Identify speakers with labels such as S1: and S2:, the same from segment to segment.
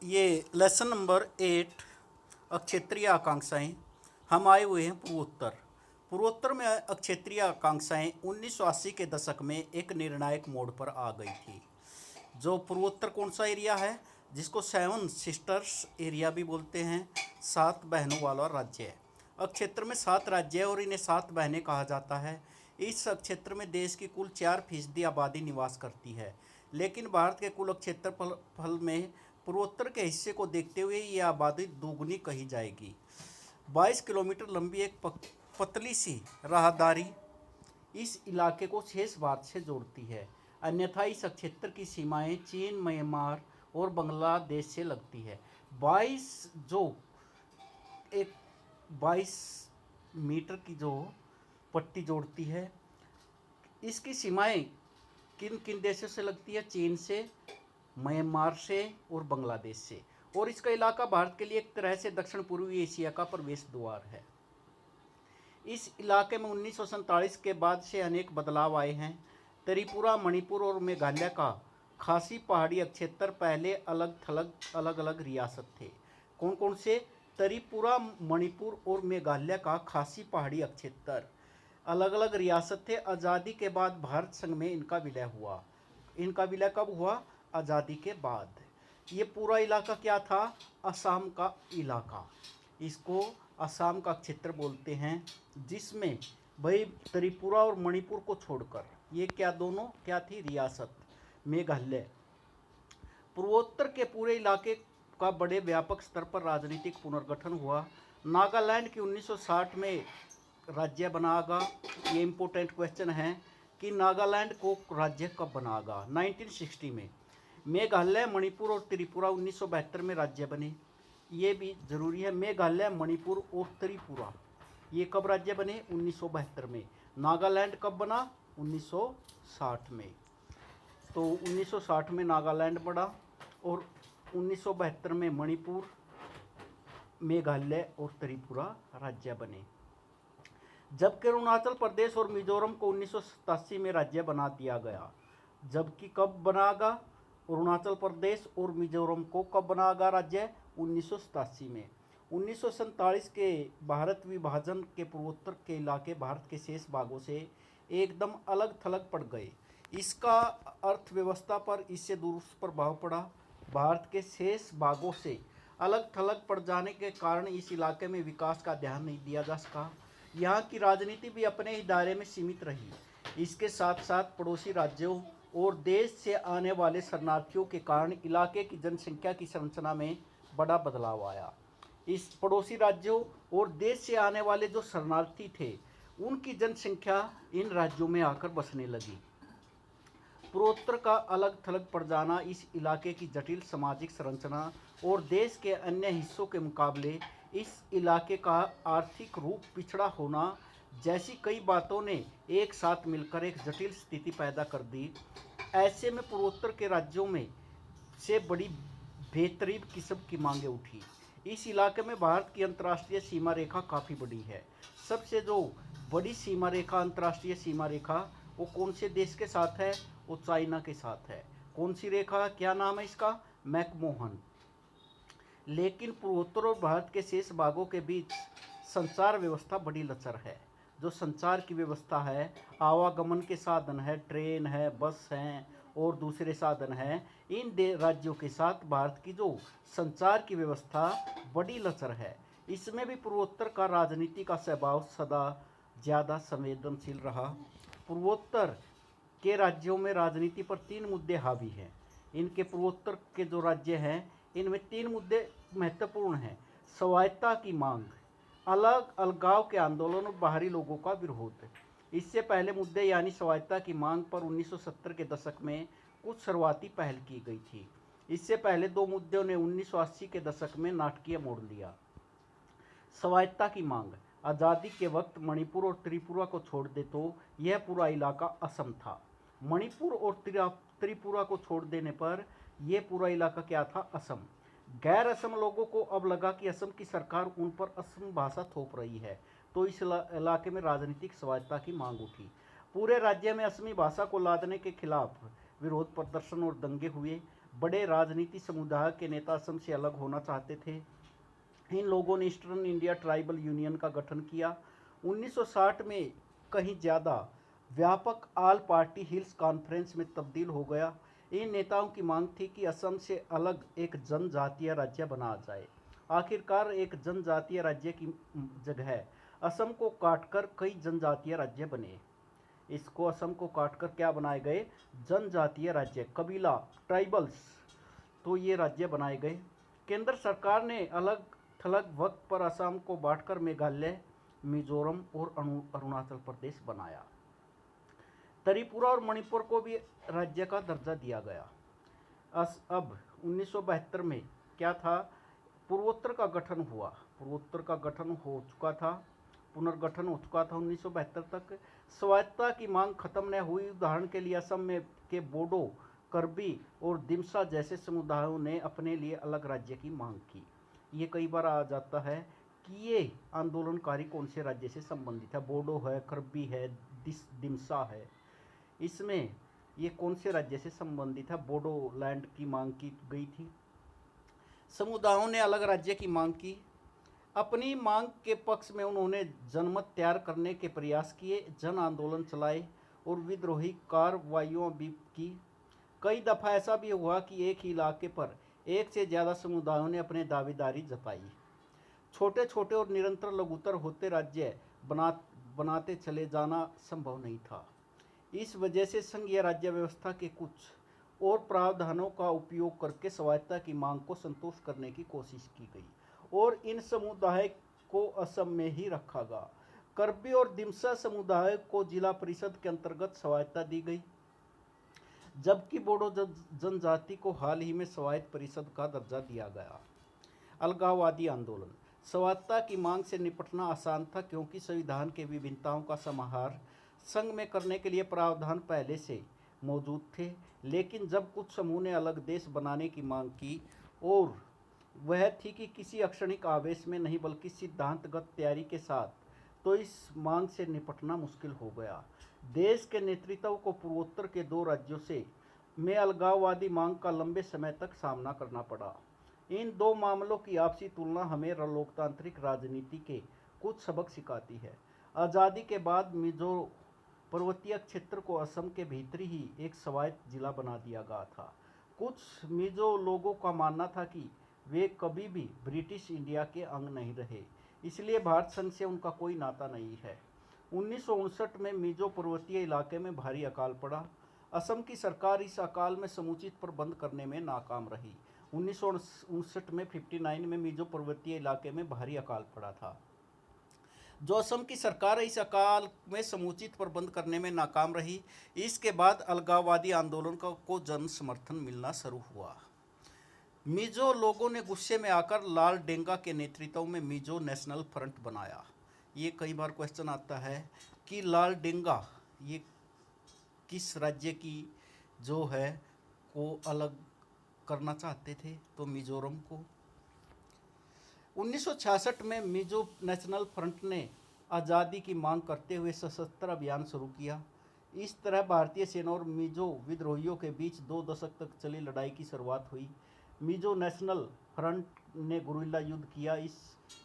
S1: ये lesson number 8 अक्षेत्रीय आकांक्षाएं। हम आए हुए हैं पूर्वोत्तर। पूर्वोत्तर में अक्षेत्रीय आकांक्षाएं 1980 के दशक में एक निर्णायक मोड़ पर आ गई थी। जो पूर्वोत्तर कौन सा एरिया है, जिसको सेवन सिस्टर्स एरिया भी बोलते हैं, 7 बहनों वाला राज्य है। अक्षेत्र में 7 राज्य है और इन्हें 7 बहनें कहा जाता है। इस क्षेत्र में देश की कुल 4% आबादी निवास करती है, लेकिन भारत के कुल क्षेत्रफल में पूर्वोत्तर के हिस्से को देखते हुए ये आबादी दोगुनी कही जाएगी। 22 किलोमीटर लंबी एक पतली सी राहदारी इस इलाके को शेष भारत से जोड़ती है। अन्यथा इस क्षेत्र की सीमाएं चीन, म्यांमार और बांग्लादेश से लगती है। 22 मीटर की जो पट्टी जोड़ती है, इसकी सीमाएं किन किन देशों से लगती है? चीन से, म्यांमार से और बांग्लादेश से। और इसका इलाका भारत के लिए एक तरह से दक्षिण पूर्वी एशिया का प्रवेश द्वार है। इस इलाके में 1947 के बाद से अनेक बदलाव आए हैं। त्रिपुरा, मणिपुर और मेघालय का खासी पहाड़ी क्षेत्र पहले अलग अलग रियासत थे। कौन कौन से? त्रिपुरा, मणिपुर और मेघालय का खासी पहाड़ी क्षेत्र अलग अलग रियासत थे। आज़ादी के बाद भारत संघ में इनका विलय हुआ। इनका विलय कब हुआ? आज़ादी के बाद। ये पूरा इलाका क्या था? असम का इलाका। इसको असम का क्षेत्र बोलते हैं, जिसमें भाई त्रिपुरा और मणिपुर को छोड़कर ये दोनों क्या थी? रियासत। मेघालय। पूर्वोत्तर के पूरे इलाके का बड़े व्यापक स्तर पर राजनीतिक पुनर्गठन हुआ। नागालैंड की 1960 में राज्य बनागा। ये इम्पोर्टेंट क्वेश्चन है कि नागालैंड को राज्य कब बनागा? 1960 में। मेघालय, मणिपुर और त्रिपुरा 1972 में राज्य बने। ये भी जरूरी है। मेघालय, मणिपुर और त्रिपुरा ये कब राज्य बने? 1972 में। नागालैंड कब बना? 1960 में। तो 1960 में नागालैंड बना और 1972 में मणिपुर, मेघालय और त्रिपुरा राज्य बने। जबकि अरुणाचल प्रदेश और मिजोरम को 1987 में राज्य बना दिया गया। जबकि कब बनागा? अरुणाचल प्रदेश और मिजोरम को कब बनागा राज्य? 1987 में। 1947 के भारत विभाजन के पूर्वोत्तर के इलाके भारत के शेष भागों से एकदम अलग थलग पड़ गए। इसका अर्थव्यवस्था पर इससे दुष्प्रभाव पड़ा। भारत के शेष भागों से अलग थलग पड़ जाने के कारण इस इलाके में विकास का ध्यान नहीं दिया जा सका। यहाँ की राजनीति भी अपने ही दायरे में सीमित रही। इसके साथ साथ पड़ोसी राज्यों और देश से आने वाले शरणार्थियों के कारण इलाके की जनसंख्या की संरचना में बड़ा बदलाव आया। इस पड़ोसी राज्यों और देश से आने वाले जो शरणार्थी थे, उनकी जनसंख्या इन राज्यों में आकर बसने लगी। पूर्वोत्तर का अलग थलग पड़ जाना इस इलाके की जटिल सामाजिक संरचना और देश के अन्य हिस्सों के मुकाबले इस इलाके का आर्थिक रूप पिछड़ा होना जैसी कई बातों ने एक साथ मिलकर एक जटिल स्थिति पैदा कर दी। ऐसे में पूर्वोत्तर के राज्यों में से बड़ी बेतरतीब किस्म की मांगें उठी। इस इलाके में भारत की अंतर्राष्ट्रीय सीमा रेखा काफ़ी बड़ी है। सबसे जो बड़ी सीमा रेखा, अंतर्राष्ट्रीय सीमा रेखा, वो कौन से देश के साथ है? वो चाइना के साथ है। कौन सी रेखा? क्या नाम है इसका? मैकमोहन। लेकिन पूर्वोत्तर और भारत के शेष भागों के बीच संचार व्यवस्था बड़ी लचर है। जो संचार की व्यवस्था है, आवागमन के साधन है, ट्रेन है, बस हैं और दूसरे साधन हैं, इन राज्यों के साथ भारत की जो संचार की व्यवस्था बड़ी लचर है। इसमें भी पूर्वोत्तर का राजनीति का स्वभाव सदा ज़्यादा संवेदनशील रहा। पूर्वोत्तर के राज्यों में राजनीति पर 3 मुद्दे हावी हैं। इनके पूर्वोत्तर के जो राज्य हैं, इनमें 3 मुद्दे महत्वपूर्ण हैं। स्वायत्तता की मांग, अलग अलगाव के आंदोलन और बाहरी लोगों का विरोध। इससे पहले मुद्दे यानी स्वायत्तता की मांग पर 1970 के दशक में कुछ शुरुआती पहल की गई थी। इससे पहले 2 मुद्दों ने 1980 के दशक में नाटकीय मोड़ लिया। स्वायत्तता की मांग, आज़ादी के वक्त मणिपुर और त्रिपुरा को छोड़ दे तो यह पूरा इलाका असम था। मणिपुर और त्रिपुरा को छोड़ देने पर यह पूरा इलाका क्या था? असम। गैर असम लोगों को अब लगा कि असम की सरकार उन पर असम भाषा थोप रही है, तो इस इलाके में राजनीतिक स्वायत्तता की मांग उठी। पूरे राज्य में असमी भाषा को लादने के खिलाफ विरोध प्रदर्शन और दंगे हुए। बड़े राजनीति समुदाय के नेता असम से अलग होना चाहते थे। इन लोगों ने ईस्टर्न इंडिया ट्राइबल यूनियन का गठन किया। 1960 में कहीं ज़्यादा व्यापक ऑल पार्टी हिल्स कॉन्फ्रेंस में तब्दील हो गया। इन नेताओं की मांग थी कि असम से अलग एक जनजातीय राज्य बना जाए। आखिरकार एक जनजातीय राज्य की जगह असम को काटकर कई जनजातीय राज्य बने। इसको असम को काटकर क्या बनाए गए? जनजातीय राज्य, कबीला, ट्राइबल्स। तो ये राज्य बनाए गए। केंद्र सरकार ने अलग थलग वक्त पर असम को बांटकर मेघालय, मिजोरम और अरुणाचल प्रदेश बनाया। त्रिपुरा और मणिपुर को भी राज्य का दर्जा दिया गया। अब 1972 में क्या था? पूर्वोत्तर का गठन हुआ। पूर्वोत्तर का गठन हो चुका था, पुनर्गठन हो चुका था 1972 तक। स्वायत्तता की मांग खत्म न हुई। उदाहरण के लिए असम में के बोडो, कर्बी और दिमसा जैसे समुदायों ने अपने लिए अलग राज्य की मांग की। ये कई बार आ जाता है कि ये आंदोलनकारी कौन से राज्य से संबंधित है। बोडो है, कर्बी है, दिमसा है। इसमें ये कौन से राज्य से संबंधित है? बोडोलैंड की मांग की गई थी। समुदायों ने अलग राज्य की मांग की। अपनी मांग के पक्ष में उन्होंने जनमत तैयार करने के प्रयास किए, जन आंदोलन चलाए और विद्रोही कार्रवाइयों भी की। कई दफ़ा ऐसा भी हुआ कि एक ही इलाके पर एक से ज़्यादा समुदायों ने अपने दावेदारी जताई। छोटे छोटे और निरंतर लघुतर होते राज्य बनाते चले जाना संभव नहीं था। इस वजह से संघीय राज्य व्यवस्था के कुछ और प्रावधानों का उपयोग करके स्वायत्तता की मांग को संतुष्ट करने की कोशिश की गई और इन समुदाय को असम में ही रखा गया। कर्बी और दिमसा समुदाय को जिला परिषद के अंतर्गत स्वायत्तता दी गई, जबकि बोडो जनजाति को हाल ही में स्वायत्त परिषद का दर्जा दिया गया। अलगाववादी आंदोलन। स्वायत्तता की मांग से निपटना आसान था क्योंकि संविधान के विभिन्नताओं का समाहार संघ में करने के लिए प्रावधान पहले से मौजूद थे। लेकिन जब कुछ समूह ने अलग देश बनाने की मांग की और वह थी कि किसी अक्षणिक आवेश में नहीं बल्कि सिद्धांतगत तैयारी के साथ, तो इस मांग से निपटना मुश्किल हो गया। देश के नेतृत्व को पूर्वोत्तर के दो राज्यों से में अलगाववादी मांग का लंबे समय तक सामना करना पड़ा। इन दो मामलों की आपसी तुलना हमें लोकतांत्रिक राजनीति के कुछ सबक सिखाती है। आज़ादी के बाद मिजो पर्वतीय क्षेत्र को असम के भीतर ही एक स्वायत्त जिला बना दिया गया था। कुछ मिजो लोगों का मानना था कि वे कभी भी ब्रिटिश इंडिया के अंग नहीं रहे, इसलिए भारत संघ से उनका कोई नाता नहीं है। 1959 में मिजो पर्वतीय इलाके में भारी अकाल पड़ा। असम की सरकार इस अकाल में समुचित प्रबंध करने में नाकाम रही। 1959 में 59 में मिजो पर्वतीय इलाके में भारी अकाल पड़ा था। जो असम की सरकार इस अकाल में समुचित प्रबंध करने में नाकाम रही। इसके बाद अलगाववादी आंदोलन को जन समर्थन मिलना शुरू हुआ। मिजो लोगों ने गुस्से में आकर लाल डेंगा के नेतृत्व में मिजो नेशनल फ्रंट बनाया। ये कई बार क्वेश्चन आता है कि लाल डेंगा ये किस राज्य की जो है को अलग करना चाहते थे? तो मिजोरम को। 1966 में मिजो नेशनल फ्रंट ने आज़ादी की मांग करते हुए सशस्त्र अभियान शुरू किया। इस तरह भारतीय सेना और मिजो विद्रोहियों के बीच 2 दशक तक चली लड़ाई की शुरुआत हुई। मिजो नेशनल फ्रंट ने गुरिल्ला युद्ध किया।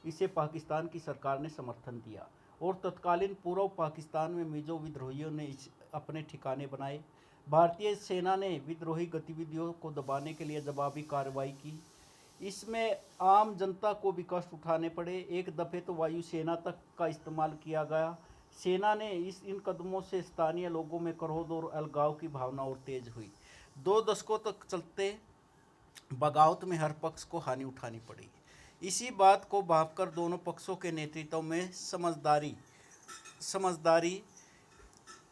S1: इसे पाकिस्तान की सरकार ने समर्थन दिया और तत्कालीन पूर्व पाकिस्तान में मिजो विद्रोहियों ने अपने ठिकाने बनाए। भारतीय सेना ने विद्रोही गतिविधियों को दबाने के लिए जवाबी कार्रवाई की। इसमें आम जनता को भी कष्ट उठाने पड़े। एक दफ़े तो वायुसेना तक का इस्तेमाल किया गया। सेना ने इन कदमों से स्थानीय लोगों में क्रोध और अलगाव की भावना और तेज हुई। 2 दशकों तक चलते बगावत में हर पक्ष को हानि उठानी पड़ी। इसी बात को भांपकर दोनों पक्षों के नेतृत्व में समझदारी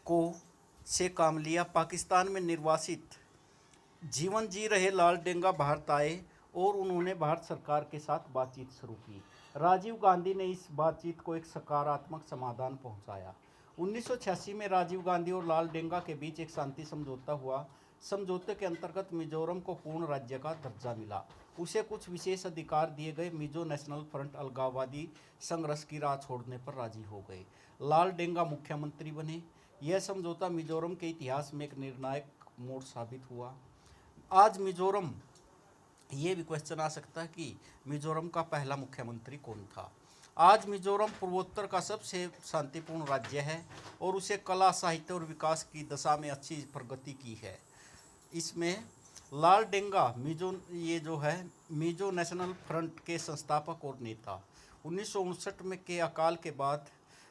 S1: को से काम लिया। पाकिस्तान में निर्वासित जीवन जी रहे लाल डेंगा भारत आए और उन्होंने भारत सरकार के साथ बातचीत शुरू की। राजीव गांधी ने इस बातचीत को एक सकारात्मक समाधान पहुंचाया। 1986 में राजीव गांधी और लाल डेंगा के बीच एक शांति समझौता हुआ। समझौते के अंतर्गत मिजोरम को पूर्ण राज्य का दर्जा मिला। उसे कुछ विशेष अधिकार दिए गए। मिजो नेशनल फ्रंट अलगाववादी संघर्ष की राह छोड़ने पर राजी हो गए। लाल डेंगा मुख्यमंत्री बने। यह समझौता मिजोरम के इतिहास में एक निर्णायक मोड़ साबित हुआ। आज मिजोरम, ये भी क्वेश्चन आ सकता है कि मिजोरम का पहला मुख्यमंत्री कौन था। आज मिजोरम पूर्वोत्तर का सबसे शांतिपूर्ण राज्य है और उसे कला, साहित्य और विकास की दशा में अच्छी प्रगति की है। इसमें लाल डेंगा मिजो, ये जो है मिजो नेशनल फ्रंट के संस्थापक और नेता, 1959 में के अकाल के बाद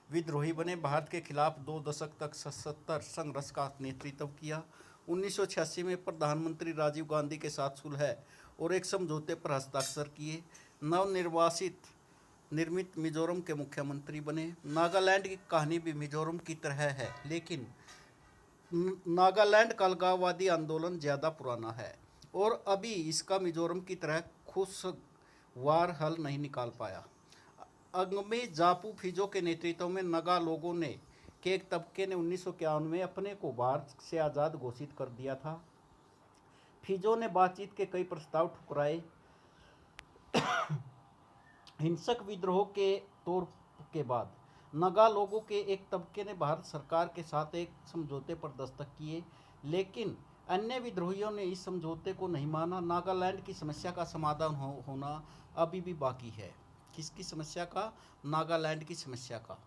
S1: विद्रोही बने। भारत के खिलाफ 2 दशक तक सशस्त्र संघर्ष का नेतृत्व किया। 1986 में प्रधानमंत्री राजीव गांधी के साथ सुलह और एक समझौते पर हस्ताक्षर किए। नवनिर्वासित निर्मित मिजोरम के मुख्यमंत्री बने। नागालैंड की कहानी भी मिजोरम की तरह है, लेकिन नागालैंड का अलगाववादी आंदोलन ज़्यादा पुराना है और अभी इसका मिजोरम की तरह खुशवार हल नहीं निकाल पाया। अंगमी जापू फिजो के नेतृत्व में नगा लोगों ने के एक तबके ने 1951 में अपने को भारत से आज़ाद घोषित कर दिया था। फिजो ने बातचीत के कई प्रस्ताव ठुकराए। हिंसक विद्रोह के तौर के बाद नगा लोगों के एक तबके ने भारत सरकार के साथ एक समझौते पर दस्तखत किए, लेकिन अन्य विद्रोहियों ने इस समझौते को नहीं माना। नागालैंड की समस्या का समाधान होना अभी भी बाकी है। किसकी समस्या का? नागालैंड की समस्या का।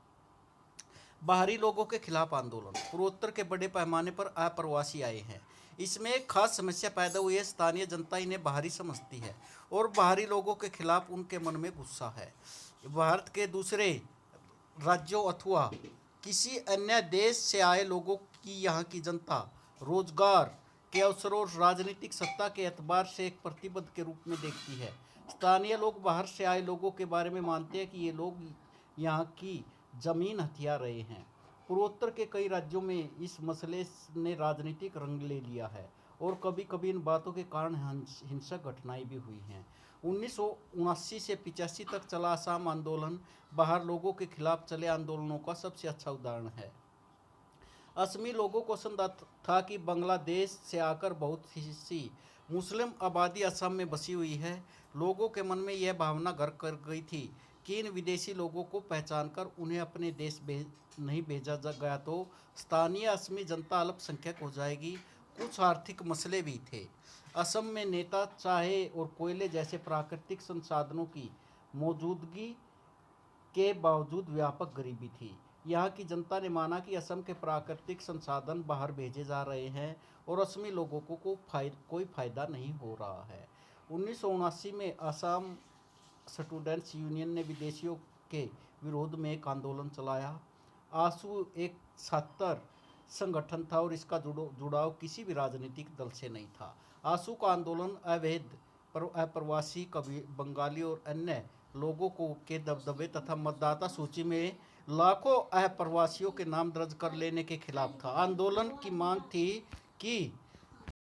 S1: बाहरी लोगों के खिलाफ आंदोलन। पूर्वोत्तर के बड़े पैमाने पर अप्रवासी आए हैं। इसमें एक खास समस्या पैदा हुई है। स्थानीय जनता इन्हें बाहरी समझती है और बाहरी लोगों के खिलाफ उनके मन में गुस्सा है। भारत के दूसरे राज्यों अथवा किसी अन्य देश से आए लोगों की यहाँ की जनता रोजगार के अवसरों और राजनीतिक सत्ता के एतबार से एक प्रतिबद्ध के रूप में देखती है। स्थानीय लोग बाहर से आए लोगों के बारे में मानते हैं कि ये लोग यहाँ की जमीन हथिया रहे हैं। पूर्वोत्तर के कई राज्यों में इस मसले ने राजनीतिक रंग ले लिया है और कभी कभी इन बातों के कारण हिंसक घटनाएं भी हुई हैं। 1979 से 85 तक चला असम आंदोलन बाहर लोगों के खिलाफ चले आंदोलनों का सबसे अच्छा उदाहरण है। असमी लोगों को संदेह था कि बांग्लादेश से आकर बहुत सी मुस्लिम आबादी असम में बसी हुई है। लोगों के मन में यह भावना घर कर गई थी कि इन विदेशी लोगों को पहचानकर उन्हें अपने देश नहीं भेजा गया तो स्थानीय असमी जनता अल्पसंख्यक हो जाएगी। कुछ आर्थिक मसले भी थे। असम में नेता चाहे और कोयले जैसे प्राकृतिक संसाधनों की मौजूदगी के बावजूद व्यापक गरीबी थी। यहाँ की जनता ने माना कि असम के प्राकृतिक संसाधन बाहर भेजे जा रहे हैं और असमी लोगों को कोई फायदा नहीं हो रहा है। 1979 में असम स्टूडेंट्स यूनियन ने विदेशियों के विरोध में एक आंदोलन चलाया। आसू एक छात्र संगठन था और इसका जुड़ाव किसी भी राजनीतिक दल से नहीं था। आसू का आंदोलन अवैध अप्रवासी बंगाली और अन्य लोगों को के दबदबे तथा मतदाता सूची में लाखों अप्रवासियों के नाम दर्ज कर लेने के खिलाफ था। आंदोलन की मांग थी कि